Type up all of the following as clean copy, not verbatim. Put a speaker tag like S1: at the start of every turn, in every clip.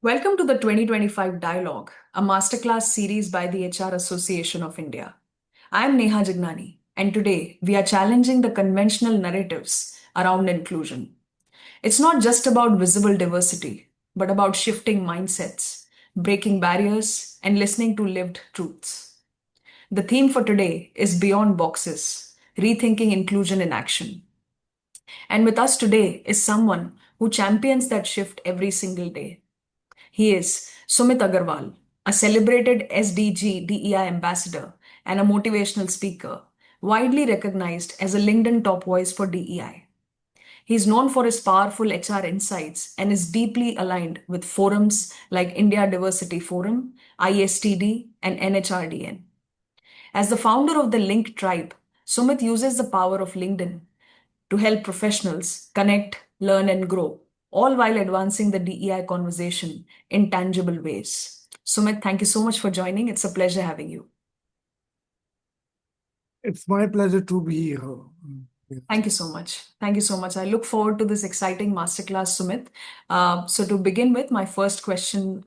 S1: Welcome to the 2025 Dialogue, a masterclass series by the HR Association of India. I am Neha Jagnani, and today we are challenging the conventional narratives around inclusion. It's not just about visible diversity, but about shifting mindsets, breaking barriers, and listening to lived truths. The theme for today is Beyond Boxes, Rethinking Inclusion in Action. And with us today is someone who champions that shift every single day. He is Sumit Agarwal, a celebrated SDG DEI ambassador and a motivational speaker, widely recognized as a LinkedIn top voice for DEI. He is known for his powerful HR insights and is deeply aligned with forums like India Diversity Forum, ISTD, and NHRDN. As the founder of the Link Tribe, Sumit uses the power of LinkedIn to help professionals connect, learn, and grow, all while advancing the DEI conversation in tangible ways. Sumit, thank you so much for joining. It's a pleasure having you.
S2: It's my pleasure to be here. Yes.
S1: Thank you so much. Thank you so much. I look forward to this exciting masterclass, Sumit. So, to begin with, my first question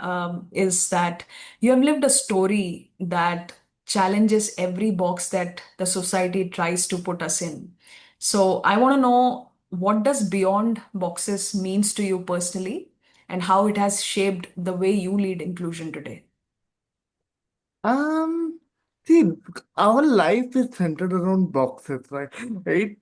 S1: is that you have lived a story that challenges every box that the society tries to put us in. So, I want to know what does beyond boxes means to you personally and how it has shaped the way you lead inclusion today.
S2: Um, See, our life is centered around boxes, right? Right?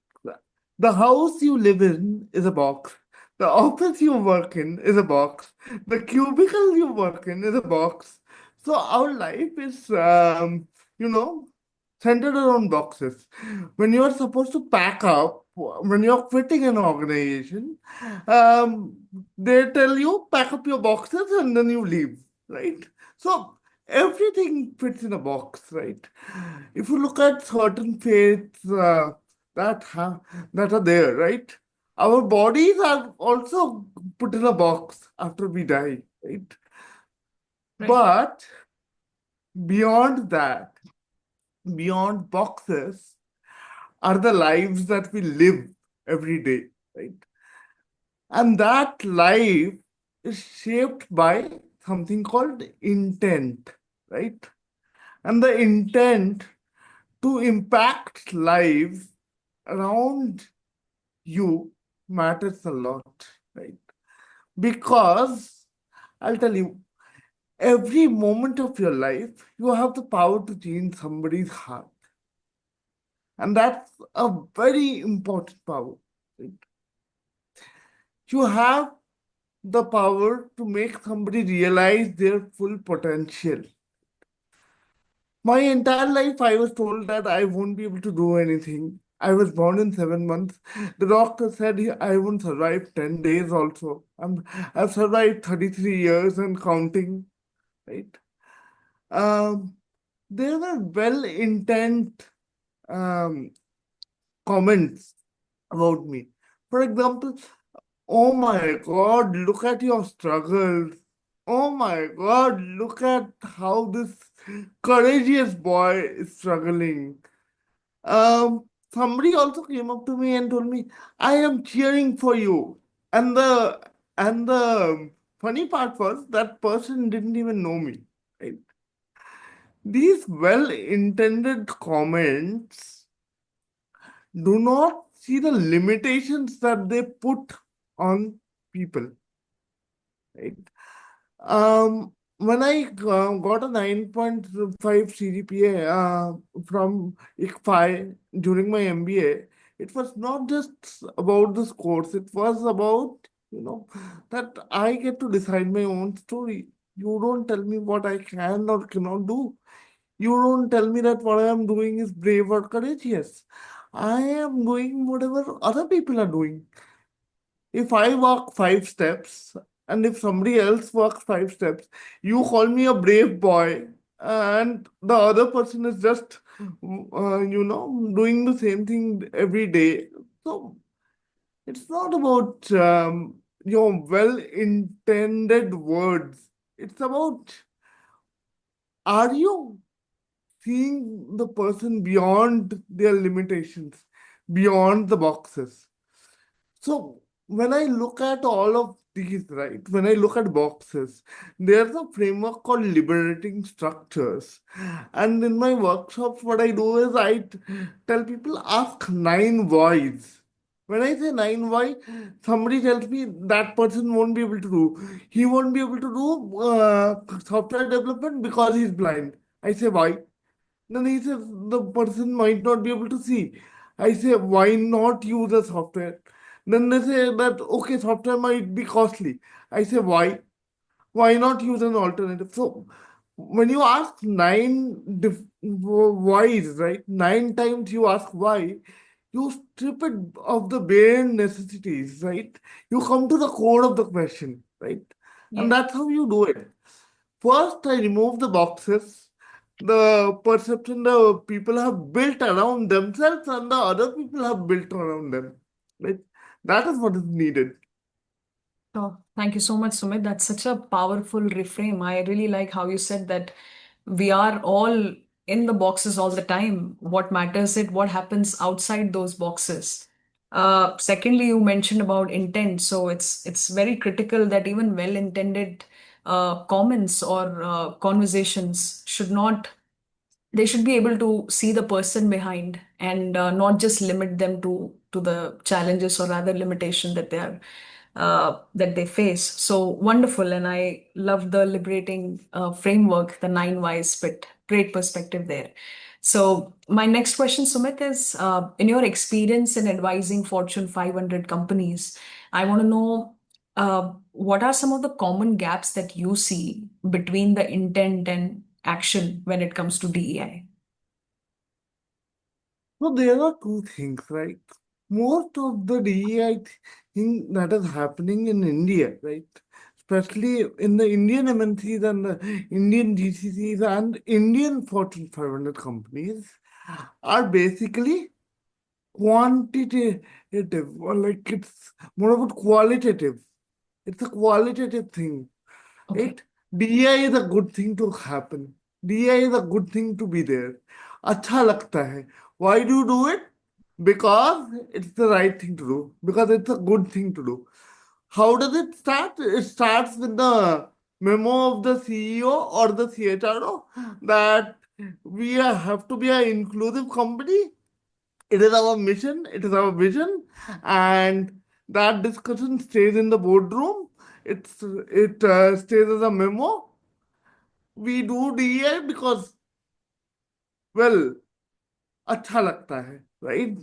S2: The house you live in is a box. The office you work in is a box. The cubicle you work in is a box. So our life is, you know, centered around boxes. When you're supposed to pack up, when you're quitting an organization, um, they tell you pack up your boxes and then you leave, right? So everything fits in a box, right? If you look at certain faiths that have that are there, right? Our bodies are also put in a box after we die, right?
S1: Right.
S2: But beyond that, beyond boxes, are the lives that we live every day, right? And that life is shaped by something called intent, right? And the intent to impact lives around you matters a lot, right? Because I'll tell you, every moment of your life, you have the power to change somebody's heart. And that's a very important power, right? You have the power to make somebody realize their full potential. My entire life, I was told that I won't be able to do anything. I was born in 7 months. The doctor said I won't survive 10 days also. I've survived 33 years and counting, right? Um, there were well-intent um, comments about me. For example, oh my God, look at your struggles. Oh my God, look at how this courageous boy is struggling. Somebody also came up to me and told me, I am cheering for you. And the funny part was that person didn't even know me. Right? These well-intended comments do not see the limitations that they put on people. Right? When I got a 9.5 CGPA from ICFI during my MBA, it was not just about this course, it was about, that I get to decide my own story. You don't tell me what I can or cannot do. You don't tell me that what I am doing is brave or courageous. I am doing whatever other people are doing. If I walk 5 steps and if somebody else walks 5 steps, you call me a brave boy, and the other person is just, doing the same thing every day. So it's not about your well intended words. It's about, are you seeing the person beyond their limitations, beyond the boxes? So when I look at all of these, right, when I look at boxes, there's a framework called liberating structures. And in my workshops, what I do is tell people ask 9 whys. When I say 9 why, somebody tells me that person won't be able to do. He won't be able to do software development because he's blind. I say why? Then he says the person might not be able to see. I say, why not use a software? Then they say that, okay, software might be costly. I say, why? Why not use an alternative? So when you ask whys, right? 9 times you ask why, you strip it of the bare necessities, right? You come to the core of the question, right? And
S1: Yeah.
S2: that's how you do it. First, I remove the boxes, the perception the people have built around themselves and the other people have built around them. Right? That is what is needed.
S1: Oh, thank you so much, Sumit. That's such a powerful reframe. I really like how you said that we are all in the boxes all the time. What matters is what happens outside those boxes. Secondly, you mentioned about intent. So it's very critical that even well-intended comments or conversations should not they should be able to see the person behind and not just limit them to the challenges or rather limitation that they face. So wonderful, and I love the liberating framework, the 9 whys bit. Great perspective there. So my next question, Sumit, is in your experience in advising Fortune 500 companies, I want to know what are some of the common gaps that you see between the intent and action when it comes to DEI?
S2: So there are two things, right? Most of the DEI thing that is happening in India, right? Especially in the Indian MNCs and the Indian GCCs and Indian Fortune 500 companies are basically quantitative, or like it's more about qualitative. It's a qualitative thing,
S1: Okay.
S2: right? DI is a good thing to happen. DI is a good thing to be there. अच्छा लगता है. Why do you do it? Because it's the right thing to do. Because it's a good thing to do. How does it start? It starts with the memo of the CEO or the CHRO that have to be an inclusive company. It is our mission, it is our vision, and that discussion stays in the boardroom. It stays as a memo. We do DEI because, well, अच्छा लगता है, right?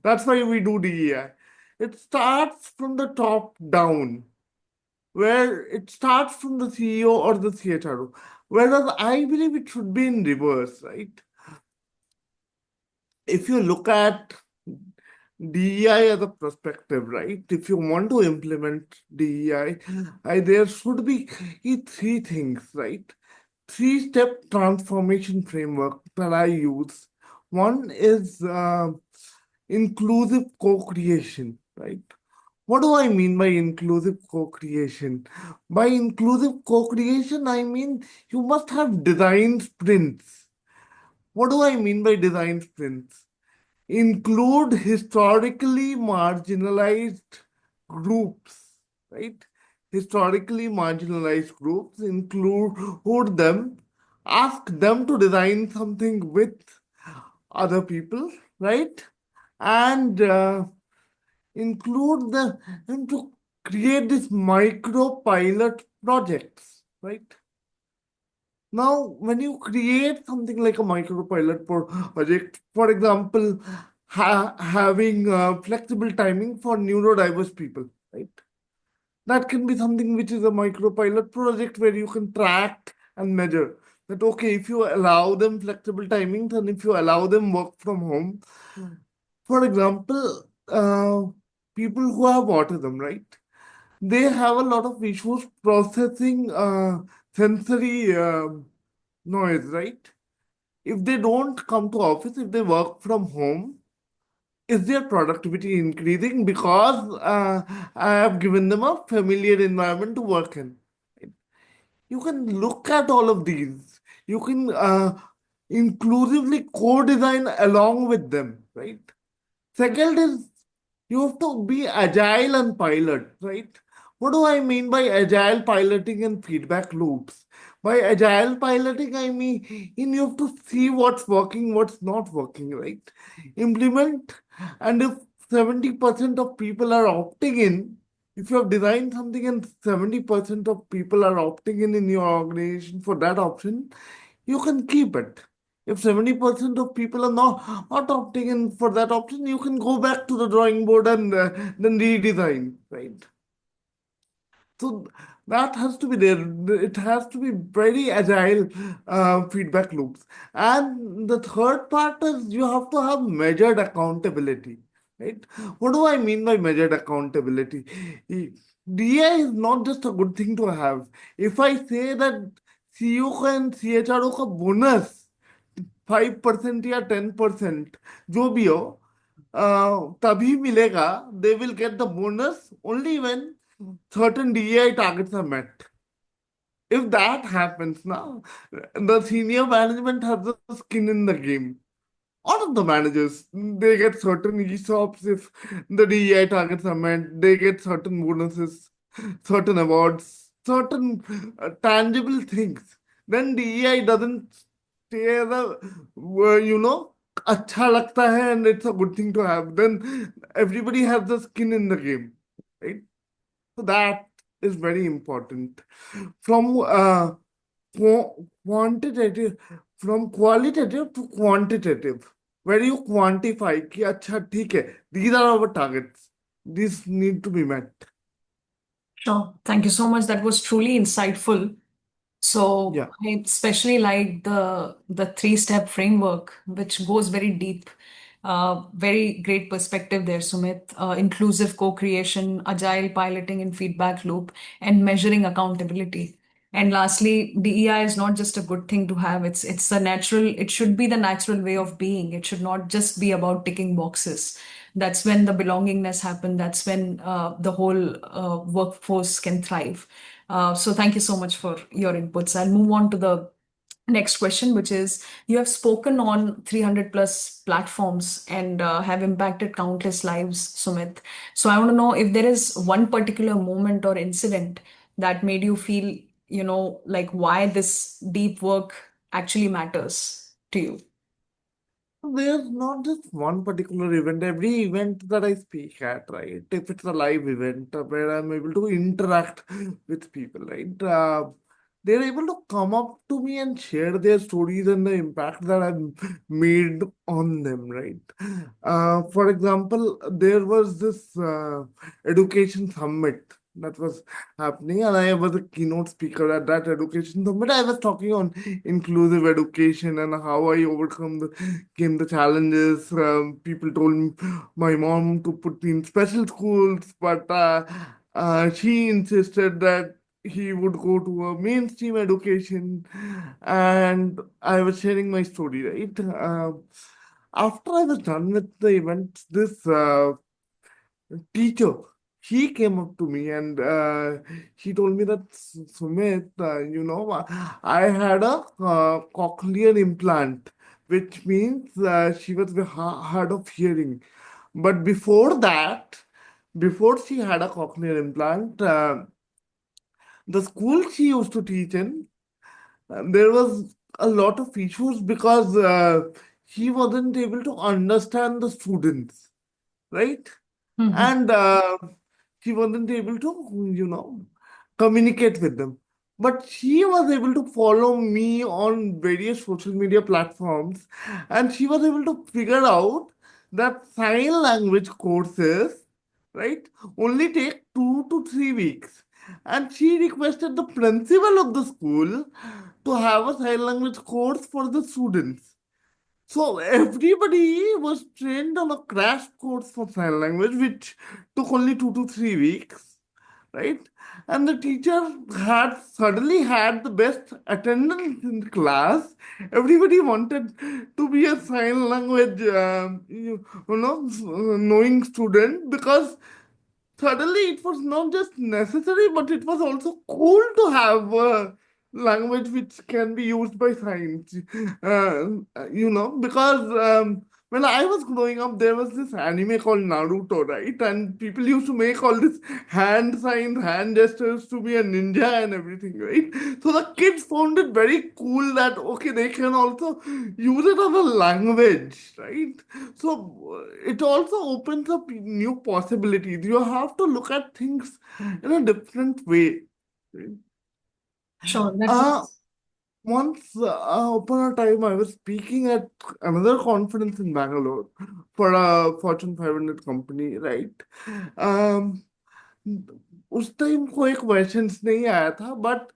S2: That's why we do DEI. It starts from the top down, where it starts from the CEO or the CHRO. Whereas I believe it should be in reverse, right? If you look at DEI as a perspective, right? If you want to implement DEI, there should be three things, right? Three-step transformation framework that I use. One is inclusive co-creation, right? What do I mean by inclusive co-creation? By inclusive co-creation, I mean you must have design sprints. What do I mean by design sprints? Include historically marginalized groups, right? Historically marginalized groups, include them, ask them to design something with other people, right? And include them to create this micro pilot projects, right? Now, when you create something like a micropilot project, for example, having flexible timing for neurodiverse people, right? That can be something which is a micropilot project where you can track and measure that, okay, if you allow them flexible timings and if you allow them work from home, for example, people who have autism, right? They have a lot of issues processing sensory noise, right? If they don't come to office, if they work from home, is their productivity increasing because I have given them a familiar environment to work in? You can look at all of these. You can inclusively co-design along with them, right? Second is You have to be agile and pilot, right? What do I mean by agile piloting and feedback loops? By agile piloting, I mean you have to see what's working, what's not working, right? Implement, and if 70% of people are opting in, if you have designed something and 70% of people are opting in your organization for that option, you can keep it. If 70% of people are not opting in for that option, you can go back to the drawing board and then redesign, right? So that has to be there. It has to be very agile feedback loops. And the third part is you have to have measured accountability, right? What do I mean by measured accountability? DI is not just a good thing to have. If I say that CEO का and CHRO का bonus 5% या 10% जो भी हो तभी मिलेगा. They will get the bonus only when certain DEI targets are met. If that happens now, the senior management has the skin in the game. All of the managers, they get certain ESOPs if the DEI targets are met, they get certain bonuses, certain awards, certain tangible things. Then DEI doesn't stay as a, अच्छा लगता है and it's a good thing to have. Then everybody has the skin in the game, right? So that is very important. From quantitative, from qualitative to quantitative, where you quantify कि अच्छा ठीक है, these are our targets, these need to be met.
S1: Sure. Thank you so much. That was truly insightful. So
S2: Yeah.
S1: I especially like the three-step framework, which goes very deep. Very great perspective there, Sumit. Inclusive co-creation, agile piloting and feedback loop, and measuring accountability. And lastly, DEI is not just a good thing to have. It's a natural. It should be the natural way of being. It should not just be about ticking boxes. That's when the belongingness happen. That's when the whole workforce can thrive. So thank you so much for your inputs. I'll move on to the next question, which is you have spoken on 300 plus platforms and have impacted countless lives, Sumit. So I want to know if there is one particular moment or incident that made you feel, like why this deep work actually matters to you.
S2: There's not just one particular event. Every event that I speak at, right? If it's a live event where I'm able to interact with people, right? They're able to come up to me and share their stories and the impact that I've made on them, right? For example, there was this education summit that was happening, and I was a keynote speaker at that education summit. I was talking on inclusive education and how I overcome the came the challenges. People told my mom to put me in special schools, but she insisted that he would go to a mainstream education, and I was sharing my story, right? After I was done with the event, this teacher, he came up to me and he told me that Sumit, I had a cochlear implant, which means she was hard of hearing. But before that, before she had a cochlear implant, the school she used to teach in, there was a lot of issues because he wasn't able to understand the students, right?
S1: Mhm.
S2: And she wasn't able to, communicate with them. But she was able to follow me on various social media platforms, and she was able to figure out that sign language courses, right, only take 2 to 3 weeks. And she requested the principal of the school to have a sign language course for the students. So everybody was trained on a crash course for sign language, which took only 2 to 3 weeks, right? And the teacher had suddenly had the best attendance in the class. Everybody wanted to be a sign language, knowing student because suddenly it was not just necessary, but it was also cool to have a language which can be used by science. Because when I was growing up, there was this anime called Naruto, right? And people used to make all this hand signs, hand gestures to be a ninja and everything, right? So the kids found it very cool that, okay, they can also use it as a language, right? So it also opens up new possibilities. You have to look at things in a different way. Right?
S1: Sure, that
S2: Uh, Once upon a time, I was speaking at another conference in Bangalore for a Fortune 500 company, right? Um, उस time कोई questions नहीं आया था but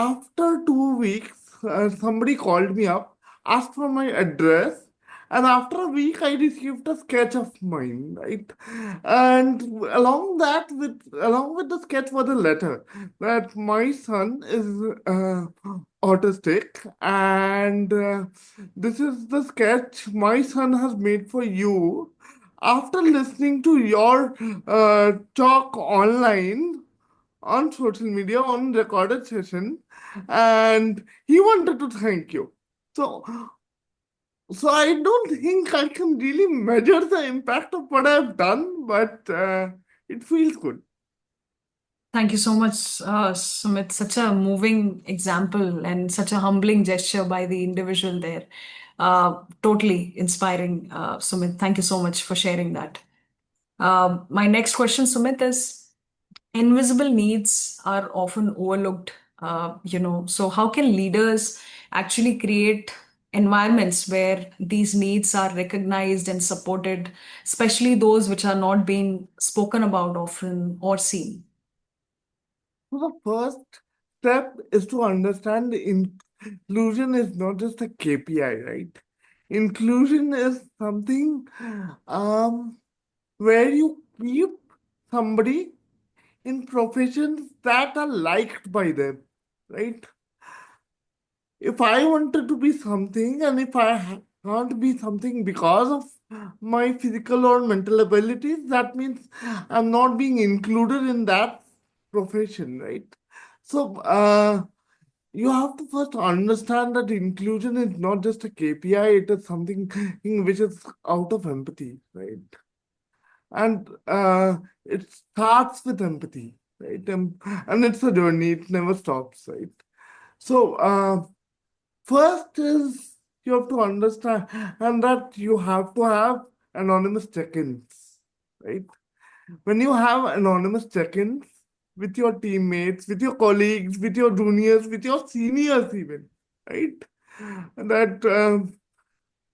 S2: after 2 weeks somebody called me up asked for my address and after a week I received a sketch of mine, right? And along with the sketch was a letter that my son is autistic and this is the sketch my son has made for you after listening to your talk online on social media on recorded session and he wanted to thank you. So so I don't think I can really measure the impact of what I've done, but it feels good.
S1: Thank you so much, Sumit. Such a moving example and such a humbling gesture by the individual there. Totally inspiring, Sumit. Thank you so much for sharing that. My next question, Sumit, is invisible needs are often overlooked, so how can leaders actually create environments where these needs are recognized and supported, especially those which are not being spoken about often or seen?
S2: So the first step is to understand inclusion is not just a KPI, right? Inclusion is something um, where you keep somebody in professions that are liked by them, right? If I wanted to be something and if can't be something because of my physical or mental abilities, that means I'm not being included in that profession, right? So you have to first understand that inclusion is not just a KPI, it is something which is out of empathy, right? And it starts with empathy, right? And it's a journey, it never stops, right? So, first is you have to understand and that you have to have anonymous check-ins, right? When you have anonymous check-ins with your teammates, with your colleagues, with your juniors, with your seniors even, right? That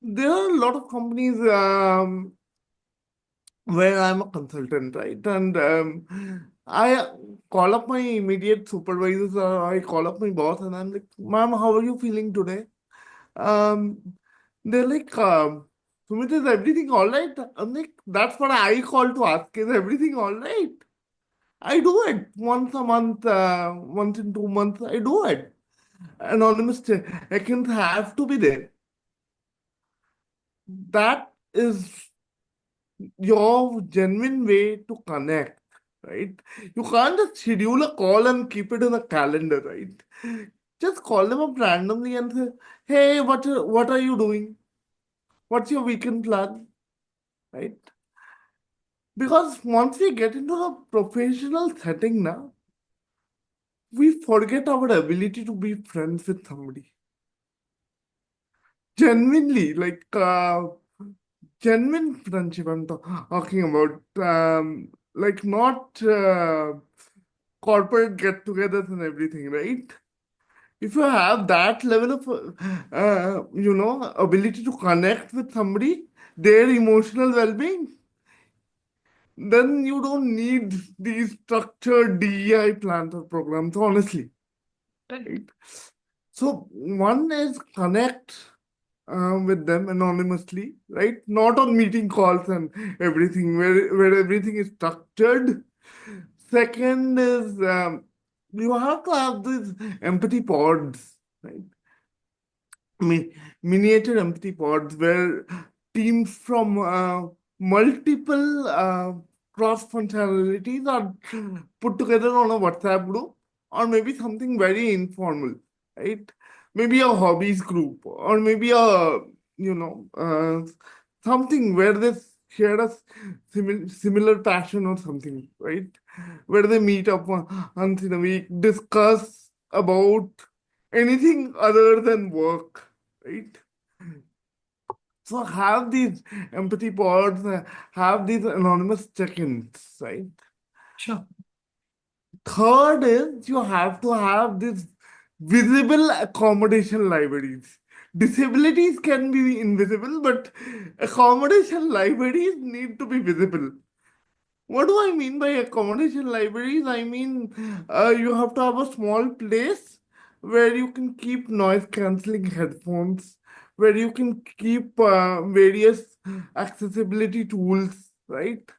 S2: there are a lot of companies where I'm a consultant, right? And I call up my immediate supervisors or I call up my boss and I'm like, ma'am, how are you feeling today? Um, they're like, Sumit, is everything all right? I'm like, that's what I call to ask. Is everything all right? I do it once a month, once in 2 months. I do it. Anonymous check-ins have to be there. That is your genuine way to connect, right? You can't just schedule a call and keep it in a calendar, right? Just call them up randomly and say, hey, what are you doing? What's your weekend plan? Right? Because once we get into a professional setting now, we forget our ability to be friends with somebody. Genuinely, like genuine friendship I'm talking about. Like not corporate get-togethers and everything, right? If you have that level of, ability to connect with somebody, their emotional well-being, then you don't need these structured DEI plans or programs, honestly. Right? So one is connect with them anonymously, right? Not on meeting calls and everything, where everything is structured. Second is you have to have these empathy pods, right? Miniature empathy pods where teams from multiple cross functionalities are put together on a WhatsApp group or maybe something very informal, right? Maybe a hobbies group or maybe a, you know, something where they share a similar passion or something, right? Where they meet up once in a week, discuss about anything other than work, right? So have these empathy pods, have these anonymous check-ins, right?
S1: Sure.
S2: Third is you have to have these visible accommodation libraries. Disabilities can be invisible, but accommodation libraries need to be visible. What do I mean by accommodation libraries? I mean, you have to have a small place where you can keep noise cancelling headphones, where you can keep various accessibility tools, right?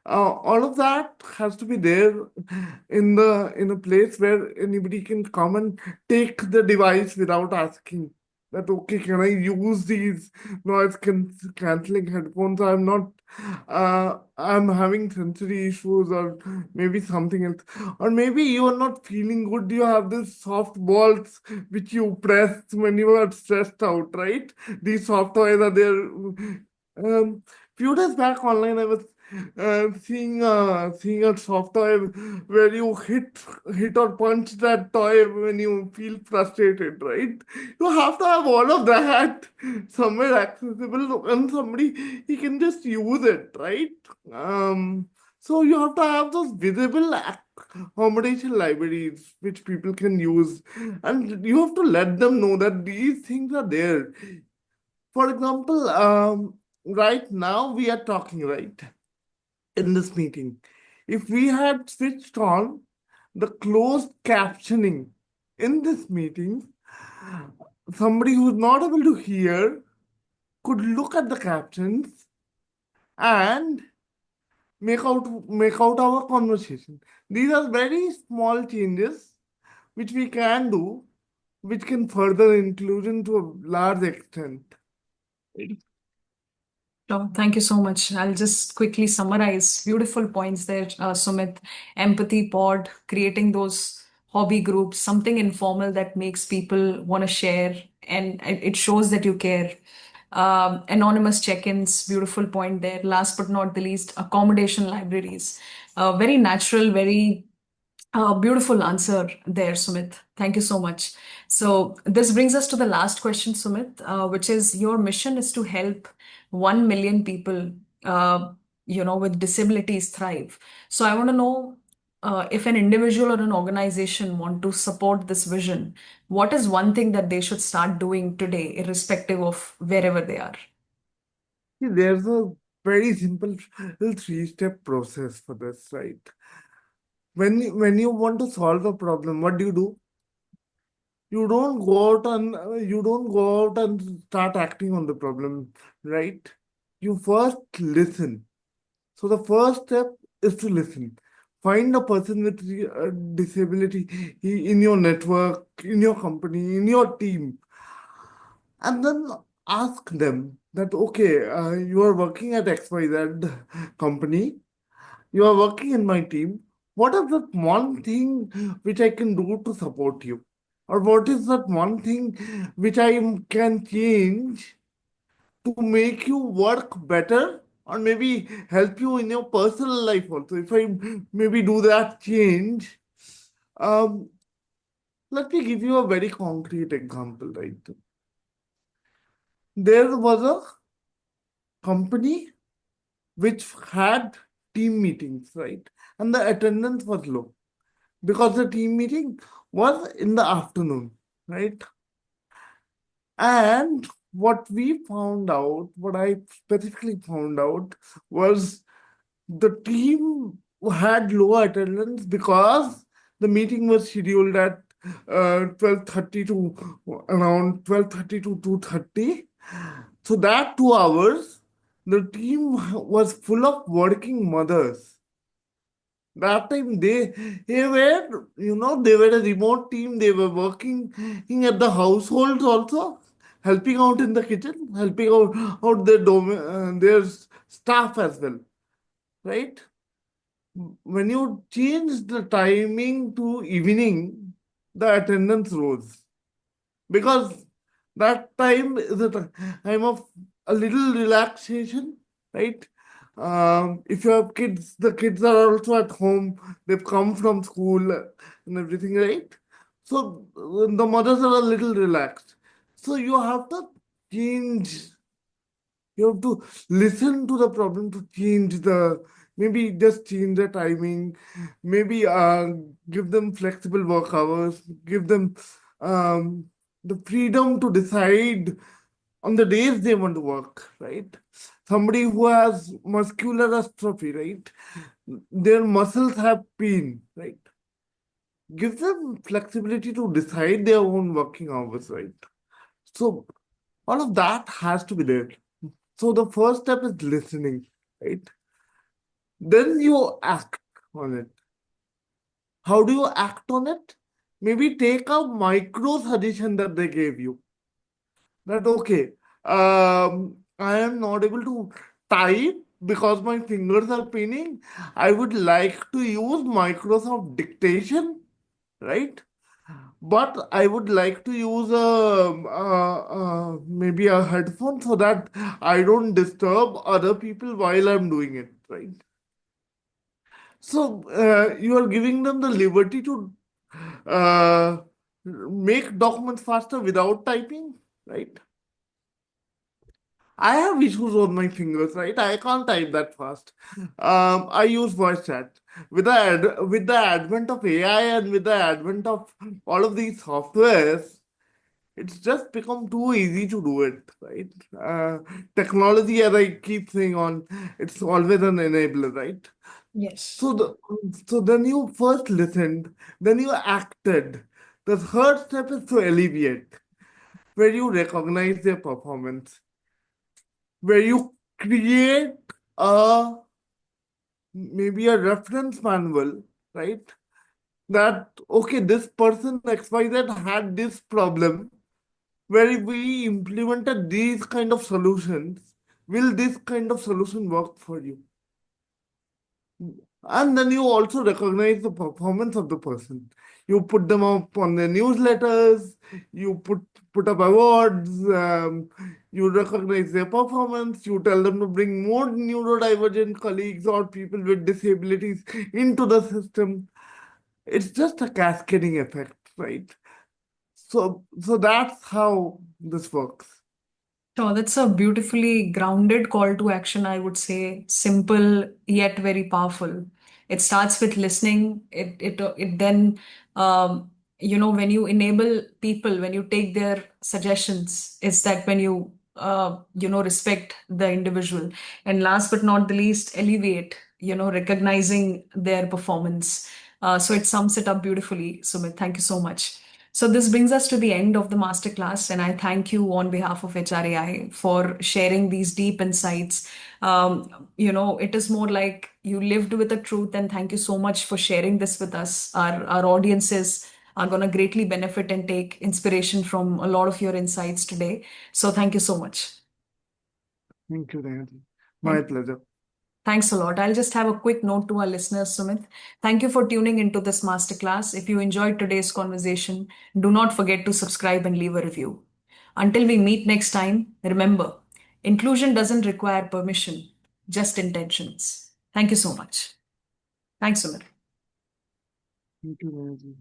S2: All of that has to be there in a place where anybody can come and take the device without asking that, okay, can I use these noise cancelling headphones? I'm having sensory issues or maybe something else. Or maybe you are not feeling good. You have these soft balls which you press when you are stressed out, right? These soft toys are there. Few days back online, I was seeing a soft toy where you hit or punch that toy when you feel frustrated, right? You have to have all of that somewhere accessible, and somebody he can just use it, right? So you have to have those visible accommodation libraries which people can use, and you have to let them know that these things are there. For example, right now we are talking, right, in this meeting. If we had switched on the closed captioning in this meeting, somebody who's not able to hear could look at the captions and make out our conversation. These are very small changes which we can do, which can further inclusion to a large extent.
S1: Sure. Thank you so much. I'll just quickly summarize beautiful points there, Sumit. Empathy pod, creating those hobby groups, something informal that makes people want to share and it shows that you care. Anonymous check-ins, beautiful point there. Last but not the least, accommodation libraries. Very natural, very beautiful answer there, Sumit. Thank you so much. So, this brings us to the last question, Sumit, which is your mission is to help 1 million people, with disabilities thrive. So, I want to know if an individual or an organization want to support this vision, what is one thing that they should start doing today, irrespective of wherever they are?
S2: See, there's a very simple three-step process for this, right? When you want to solve a problem, what do? You don't go out and start acting on the problem, right? You first listen. So the first step is to listen. Find a person with a disability in your network, in your company, in your team, and then ask them that, okay, you are working at XYZ company, you are working in my team. What is that one thing which I can do to support you? Or what is that one thing which I can change to make you work better? Or maybe help you in your personal life also. If I maybe do that change, um, let me give you a very concrete example, right? There was a company which had team meetings, right? And the attendance was low because the team meeting was in the afternoon, right? And what I specifically found out was the team had low attendance because the meeting was scheduled at 12:30 to around 12:30 to 2:30. So that 2 hours, the team was full of working mothers. That time they were a remote team. They were working at the households also, helping out in the kitchen, helping out their staff as well, right? When you change the timing to evening, the attendance rose because that time is the time of a little relaxation, right? If you have kids, the kids are also at home, they've come from school and everything, right? So the mothers are a little relaxed. So you have to change, you have to listen to the problem to change the, maybe just change the timing, maybe give them flexible work hours, give them um, the freedom to decide on the days they want to work, right? Somebody who has muscular atrophy, right? Their muscles have pain, right? Give them flexibility to decide their own working hours, right? So all of that has to be there. So the first step is listening, right? Then you act on it. How do you act on it? Maybe take a micro suggestion that they gave you. That okay, I am not able to type because my fingers are paining. I would like to use Microsoft dictation, right? But I would like to use maybe a headphone so that I don't disturb other people while I'm doing it, right? So you are giving them the liberty to uh, make documents faster without typing, right? I have issues on my fingers, right? I can't type that fast. I use voice chat. With the advent of AI and with the advent of all of these softwares, it's just become too easy to do it, right? Technology, as I keep saying on, it's always an enabler, right?
S1: Yes.
S2: So so then you first listened, then you acted. The third step is to alleviate, where you recognize their performance, where you create a maybe a reference manual, right? That okay, this person XYZ had this problem where we implemented these kind of solutions. Will this kind of solution work for you? And then you also recognize the performance of the person. You put them up on the newsletters, you put up awards, you recognize their performance, you tell them to bring more neurodivergent colleagues or people with disabilities into the system. It's just a cascading effect, right? So that's how this works.
S1: So that's a beautifully grounded call to action, I would say. Simple yet very powerful. It starts with listening. It then when you enable people, when you take their suggestions, it's that when you respect the individual. And last but not the least, alleviate, recognizing their performance. So it sums it up beautifully, Sumit. Thank you so much. So this brings us to the end of the masterclass, and I thank you on behalf of HRAI for sharing these deep insights. It is more like you lived with the truth, and thank you so much for sharing this with us. Our audiences are going to greatly benefit and take inspiration from a lot of your insights today. So thank you so much.
S2: Thank you, Nancy. My
S1: Thank
S2: pleasure.
S1: Thanks a lot. I'll just have a quick note to our listeners, Sumit. Thank you for tuning into this masterclass. If you enjoyed today's conversation, do not forget to subscribe and leave a review. Until we meet next time, remember, inclusion doesn't require permission, just intentions. Thank you so much. Thanks, Sumit.
S2: Thank you, Nancy.